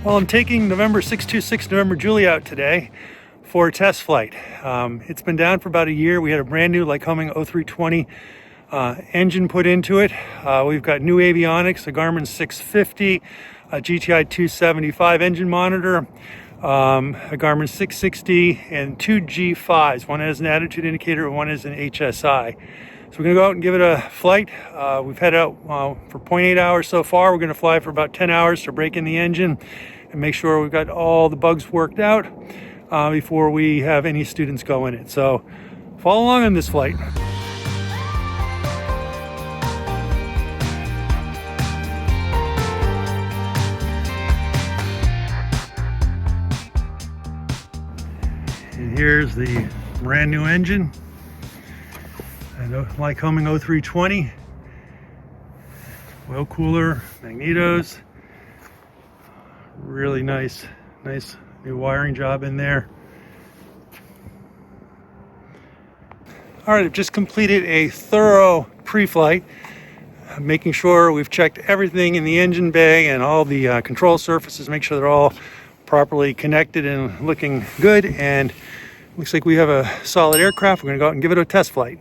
Well, I'm taking November 626 November Julie out today for a test flight. It's been down for about a year. We had a brand new Lycoming O320 engine put into it. We've got new avionics, a Garmin 650, a GI275 Engine Monitor, a Garmin 660, and two G5s. One has an attitude indicator and one is an HSI. So we're going to go out and give it a flight. We've had out for 0.8 hours so far. We're going to fly for about 10 hours to break in the engine and make sure we've got all the bugs worked out before we have any students go in it. So follow along on this flight. And here's the brand new engine, and Lycoming O320, oil cooler, magnetos, really nice new wiring job in there. All right, I've just completed a thorough pre-flight, making sure we've checked everything in the engine bay and all the control surfaces, make sure they're all properly connected and looking good, and looks like we have a solid aircraft. We're going to go out and give it a test flight.